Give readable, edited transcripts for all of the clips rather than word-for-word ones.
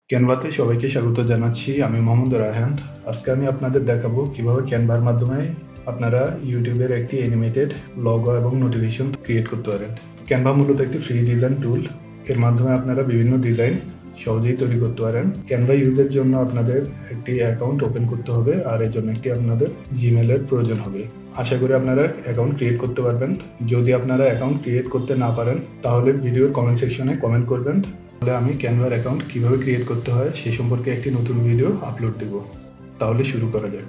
ক্যানভাতে সবাইকে স্বাগত জানাচ্ছি। আমি মোহাম্মদ রায়হান। আজকে আমি আপনাদের দেখাবো কিভাবে ক্যানভার মাধ্যমে আপনারা ইউটিউবের একটি অ্যানিমেটেড লোগো এবং নোটিফিকেশন ক্রিয়েট করতে পারেন। ক্যানভা মূলত একটি ফ্রি ডিজাইন টুল। এর মাধ্যমে আপনারা বিভিন্ন ডিজাইন সহজেই তৈরি করতে পারেন। ক্যানভা ইউজের জন্য আপনাদের একটি অ্যাকাউন্ট ওপেন করতে হবে, আর এর জন্য একটি আপনাদের জিমেলের প্রয়োজন হবে। আশা করি আপনারা অ্যাকাউন্ট ক্রিয়েট করতে পারবেন। যদি আপনারা অ্যাকাউন্ট ক্রিয়েট করতে না পারেন তাহলে ভিডিওর কমেন্ট সেকশনে কমেন্ট করবেন। তাহলে আমি ক্যানভার অ্যাকাউন্ট কিভাবে ক্রিয়েট করতে হয় সেই সম্পর্কে একটি নতুন ভিডিও আপলোড দেব। তাহলে শুরু করা যাক।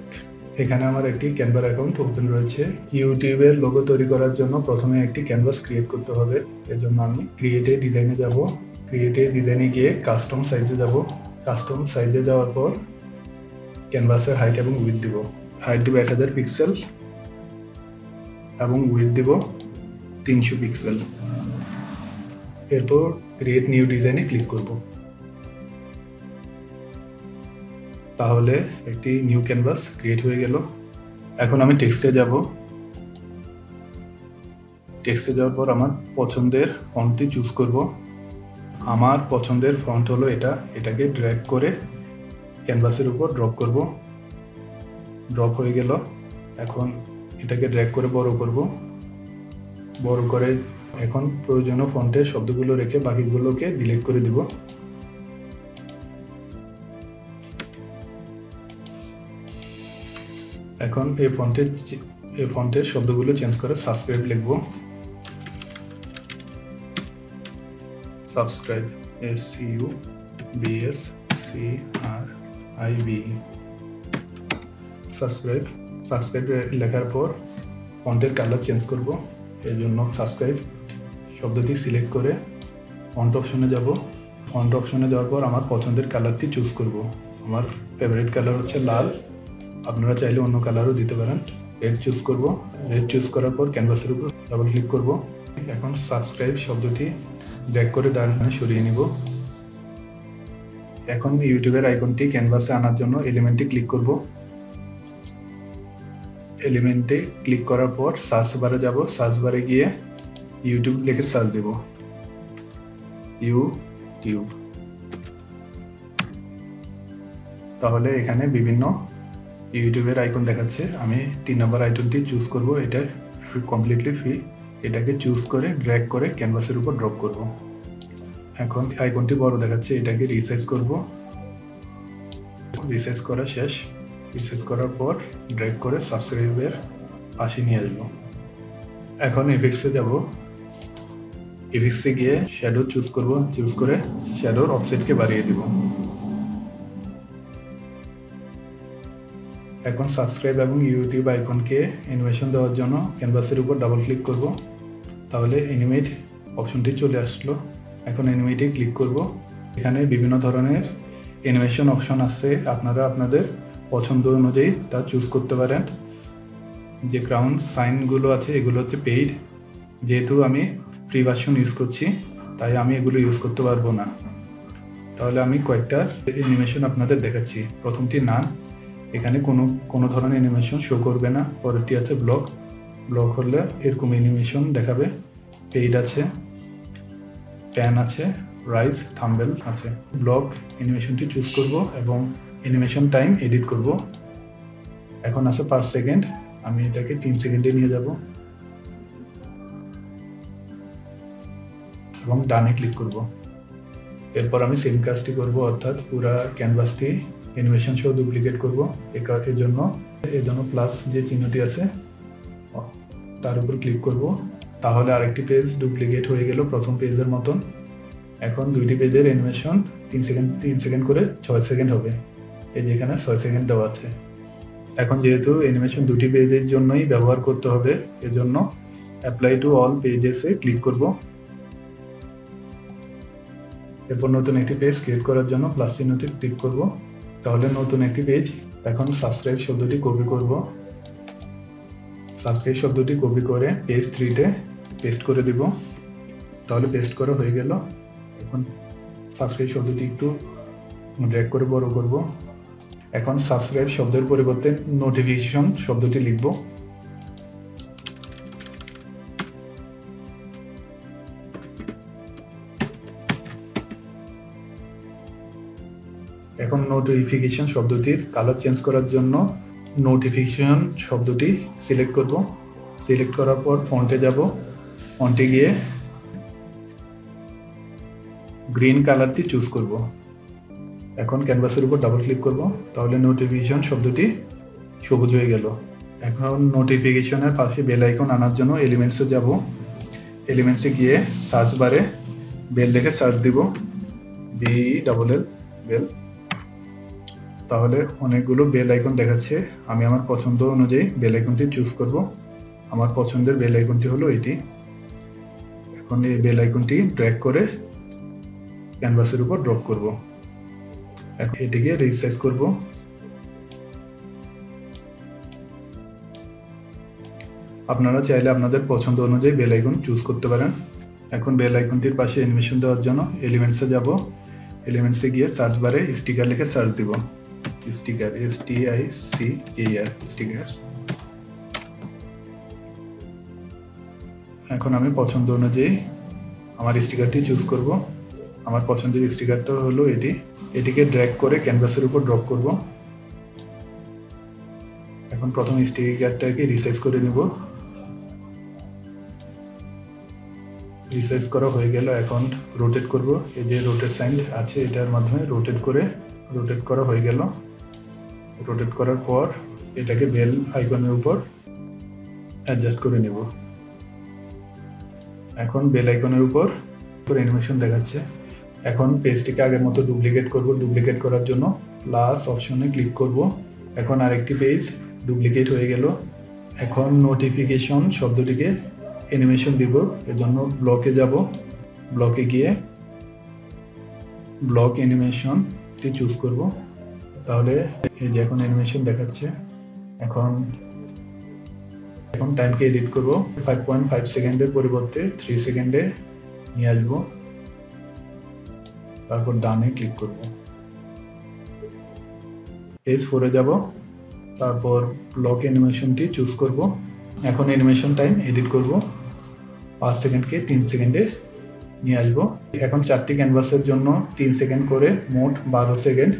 এখানে আমার একটি ক্যানভার অ্যাকাউন্ট ওপেন রয়েছে। ইউটিউবের লোগো তৈরি করার জন্য প্রথমে একটি ক্যানভাস ক্রিয়েট করতে হবে। এর জন্য আমি ক্রিয়েটে ডিজাইনে যাব। ক্রিয়েটে ডিজাইনে গিয়ে কাস্টম সাইজে যাব। কাস্টম সাইজে যাওয়ার পর ক্যানভাসের হাইট এবং উইডথ দিব। হাইট দিব 1000 পিক্সেল এবং উইডথ দিব 300 পিক্সেল। এরপর ক্রিয়েট নিউ ডিজাইনে ক্লিক করব। তাহলে একটি নিউ ক্যানভাস ক্রিয়েট হয়ে গেল। এখন আমি টেক্সটে যাব। টেক্সটে যাওয়ার পর আমার পছন্দের ফন্টটি চুজ করব। আমার পছন্দের ফন্ট হলো এটা। এটাকে ড্র্যাগ করে ক্যানভাসের উপর ড্রপ করব। ড্রপ হয়ে গেল। এখন এটাকে ড্র্যাগ করে বড় করব। বড় করে এখন প্রয়োজনীয় ফন্টের শব্দগুলো রেখে বাকিগুলোকে ডিলিট করে দিব। এখন এই ফন্টের শব্দগুলো চেঞ্জ করে সাবস্ক্রাইব লিখব। Subscribe, SUBSCRIBE। সাবস্ক্রাইব লেখার পর ফন্টের কালার চেঞ্জ করব। এর জন্য সাবস্ক্রাইব শব্দটি সিলেক্ট করে ফন্ট অপশনে যাব। ফন্ট অপশনে যাওয়ার পর আমার পছন্দের কালারটি চুজ করব। আমার ফেভারিট কালার হচ্ছে লাল। আপনারা চাইলে অন্য কালারও দিতে পারেন। রেড চুজ করব। রেড চুজ করার পর ক্যানভাসের উপর ডাবল ক্লিক করব। এখন সাবস্ক্রাইব শব্দটি ড্র্যাগ করে ডানে সরিয়ে নিব। এখন ইউটিউবের আইকনটি ক্যানভাসে আনার জন্য এলিমেন্টে ক্লিক করব। এলিমেন্টে ক্লিক করার পর সার্চ বারে যাব। সার্চ বারে গিয়ে ইউটিউব লিখে সার্চ দেব। ইউটিউব। তাহলে এখানে বিভিন্ন ইউটিউবের আইকন দেখাচ্ছে। আমি 3 নম্বর আইকনটি চুজ করব। এটা কমপ্লিটলি ফ্রি। এটাকে চুজ করে ড্র্যাগ করে ক্যানভাসের উপর ড্রপ করব। এখন আইকনটি বড় দেখাচ্ছে। এটাকে রিসাইজ করব। রিসাইজ করা শেষ। রিসাইজ করার পর ড্র্যাগ করে সাবস্ক্রাইবের পাশে নিয়ে আসব। এখন এফেক্টসে যাব। এফেক্টসে গিয়ে শ্যাডো চুজ করব। চুজ করে শ্যাডোর অফসেটকে বাড়িয়ে দিব। এখন সাবস্ক্রাইব এবং ইউটিউব আইকনকে অ্যানিমেশন দেওয়ার জন্য ক্যানভাসের উপর ডাবল ক্লিক করব। তাহলে অ্যানিমেট অপশনটি চলে আসলো। এখন অ্যানিমেটে ক্লিক করব। এখানে বিভিন্ন ধরনের অ্যানিমেশন অপশন আছে। আপনারা আপনাদের পছন্দ অনুযায়ী তা চুজ করতে পারেন। যে ক্রাউন সাইনগুলো আছে এগুলো হচ্ছে পেইড। যেহেতু আমি ফ্রি ভার্সন ইউজ করছি তাই আমি এগুলো ইউজ করতে পারবো না। তাহলে আমি কয়েকটা অ্যানিমেশন আপনাদের দেখাচ্ছি। প্রথমটি নান। এখানে কোনো ধরনের অ্যানিমেশন শো করবে না। পরেরটি আছে ব্লক। ব্লক হলে এরকম অ্যানিমেশন দেখাবে। পেইড আছে, প্যান আছে, রাইজ, থাম্বনেল আছে। ব্লক অ্যানিমেশনটি চুজ করব এবং অ্যানিমেশন টাইম এডিট করব। এখন আছে 5 সেকেন্ড। আমি এটাকে 3 সেকেন্ডে নিয়ে যাব এবং ডানে ক্লিক করব। এরপর আমি সেম কাজটি করব, অর্থাৎ পুরো ক্যানভাসটি অ্যানিমেশন সহ ডুপ্লিকেট করব। এর জন্য প্লাস যে চিহ্নটি আছে তার উপর ক্লিক করব। তাহলে আরেকটি পেজ ডুপ্লিকেট হয়ে গেল প্রথম পেজের মতন। এখন দুইটি পেজের অ্যানিমেশন 3 সেকেন্ড করে 6 সেকেন্ড হবে। এই যে এখানে 6 সেকেন্ড দেওয়া আছে। এখন যেহেতু অ্যানিমেশন দুটি পেজের জন্যই ব্যবহার করতে হবে, এজন্য অ্যাপ্লাই টু অল পেজেসে ক্লিক করব। এরপর নতুন একটি পেজ ক্রিয়েট করার জন্য প্লাস চিহ্নটি ক্লিক করব। তাহলে নতুন একটি পেজ। এখন সাবস্ক্রাইব শব্দটি কপি করব। সাবস্ক্রাইব শব্দটি কপি করে পেজ 3-তে পেস্ট করে দিব। তাহলে পেস্ট করা হয়ে গেল। এখন সাবস্ক্রাইব শব্দটি একটু ড্র্যাগ করে বড় করব। এখন সাবস্ক্রাইব শব্দের পরিবর্তে নোটিফিকেশন শব্দটি লিখব। এখন নোটিফিকেশন শব্দটির কালার চেঞ্জ করার জন্য নোটিফিকেশন শব্দটি সিলেক্ট করব। সিলেক্ট করার পর ফন্টে যাব, ফন্টে গিয়ে গ্রিন কালারটি চুজ করব। এখন ক্যানভাসের উপর ডাবল ক্লিক করব, তাহলে নোটিফিকেশন শব্দটি সবুজ হয়ে গেল। এখন নোটিফিকেশনের পাশে বেল আইকন আনার জন্য এলিমেন্টসে যাব। এলিমেন্টসে গিয়ে সার্চ বারে বেল লিখে সার্চ দিব, BELL বেল। তাহলে অনেকগুলো বেল আইকন দেখাচ্ছে। আমি আমার পছন্দ অনুযায়ী বেল আইকনটি চুজ করব। আমার পছন্দের বেল আইকনটি হলো এটি। এখন এই বেল আইকনটি ড্র্যাগ করে ক্যানভাসের উপর ড্রপ করব। এখন এটিকে রিসাইজ করব। আপনারা চাইলে আপনাদের পছন্দ অনুযায়ী বেল আইকন চুজ করতে পারেন। এখন বেল আইকনটির পাশে অ্যানিমেশন দেওয়ার জন্য এলিমেন্টসে যাব। এলিমেন্টসে গিয়ে সার্চ বারে স্টিকার লিখে সার্চ দিব, স্টিকার STICKER স্টিকার। এখন আমি পছন্দ অনুযায়ী আমার স্টিকারটি চুজ করব। আমার পছন্দের স্টিকারটা হলো এটি। এটিকে ড্র্যাগ করে ক্যানভাসের উপর ড্রপ করব। এখন প্রথম স্টিকারটাকে রিসাইজ করে নিব। রিসাইজ করা হয়ে গেল। এখন রোটেট করব। এই যে রোটেট সাইন আছে, এটার মাধ্যমে রোটেট করা হয়ে গেল। রোটেট করার পর এটাকে বেল আইকনের উপর অ্যাডজাস্ট করে নেব। এখন বেল আইকনের উপর অ্যানিমেশন দেখাচ্ছে। এখন পেজটিকে আগের মতো ডুপ্লিকেট করব। ডুপ্লিকেট করার জন্য প্লাস অপশনে ক্লিক করব। এখন আরেকটি পেজ ডুপ্লিকেট হয়ে গেল। এখন নোটিফিকেশন শব্দটিকে অ্যানিমেশন দিব, এজন্য ব্লকে যাব। ব্লকে গিয়ে ব্লক অ্যানিমেশনটি চুজ করব। তাহলে এই যে এখন অ্যানিমেশন দেখাচ্ছে। এখন টাইমকে এডিট করব। 5.5 সেকেন্ডের পরিবর্তে 3 সেকেন্ডে নিয়ে আসবো। তারপর ডানে ক্লিক করব। পেজ 4-এ যাব, তারপর ব্লক অ্যানিমেশনটি চুজ করব। এখন অ্যানিমেশন টাইম এডিট করব। 5 সেকেন্ডকে 3 সেকেন্ডে নিয়ে আসবো। এখন 4টি ক্যানভাসের জন্য 3 সেকেন্ড করে মোট 12 সেকেন্ড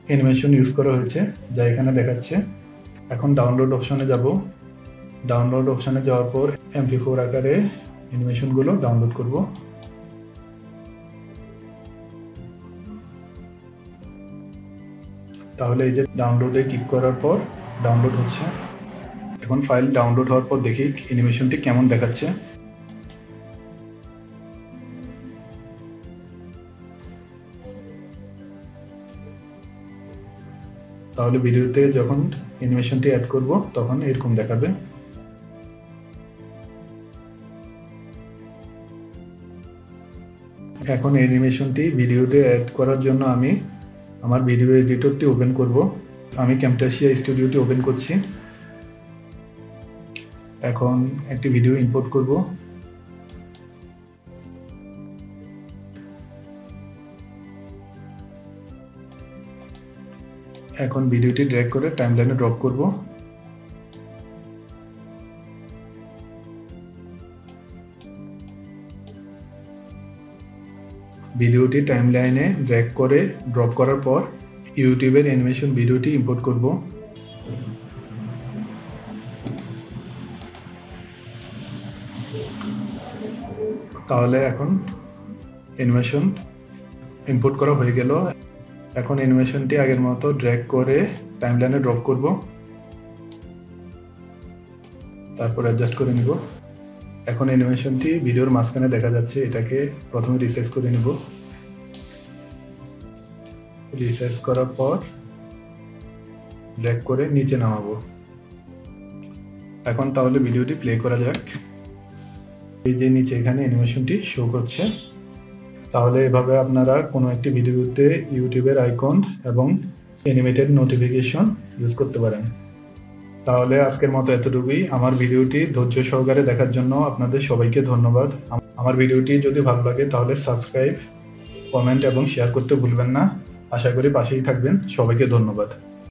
অ্যানিমেশন ইউজ করা হয়েছে, যা এখানে দেখাচ্ছে। এখন ডাউনলোড অপশনে যাব। ডাউনলোড অপশনে যাওয়ার পর MP4 আকারে অ্যানিমেশনগুলো ডাউনলোড করব। তাহলে এই যে ডাউনলোডে ক্লিক করার পর ডাউনলোড হচ্ছে। এখন ফাইল ডাউনলোড হওয়ার পর দেখি অ্যানিমেশনটি কেমন দেখাচ্ছে। তাহলে ভিডিওতে যখন অ্যানিমেশনটি অ্যাড করব তখন এরকম দেখাবে। এখন অ্যানিমেশনটি ভিডিওতে অ্যাড করার জন্য আমি আমার ভিডিও এডিটরটি ওপেন করব। আমি ক্যামটাসিয়া স্টুডিওটি ওপেন করছি। এখন একটি ভিডিও ইম্পোর্ট করব। এখন ভিডিওটি ড্র্যাগ করে টাইমলাইনে ড্রপ করব। ভিডিওটি টাইমলাইনে ড্র্যাগ করে ড্রপ করার পর ইউটিউবের অ্যানিমেশন ভিডিওটি ইম্পোর্ট করব। তাহলে এখন অ্যানিমেশন ইম্পোর্ট করা হয়ে গেল। এখন অ্যানিমেশনটি আগের মতো ড্র্যাগ করে টাইমলাইনে ড্রপ করব, তারপর অ্যাডজাস্ট করে নিব। এখন অ্যানিমেশনটি ভিডিওর মাঝখানে দেখা যাচ্ছে, এটাকে প্রথমে রিসাইজ করে নিব। রিসাইজ করার পর ড্র্যাগ করে নিচে নামাবো। এখন তাহলে ভিডিওটি প্লে করা যাক। এই যে নিচে এখানে অ্যানিমেশনটি শো করছে। তাহলে এভাবে আপনারা কোনো একটি ভিডিওতে ইউটিউবের আইকন এবং অ্যানিমেটেড নোটিফিকেশন ইউজ করতে পারেন। তাহলে আজকের মতো এতটুকুই। আমার ভিডিওটি ধৈর্য সহকারে দেখার জন্য আপনাদের সবাইকে ধন্যবাদ। আমার ভিডিওটি যদি ভালো লাগে তাহলে সাবস্ক্রাইব, কমেন্ট এবং শেয়ার করতে ভুলবেন না। আশা করি পাশেই থাকবেন। সবাইকে ধন্যবাদ।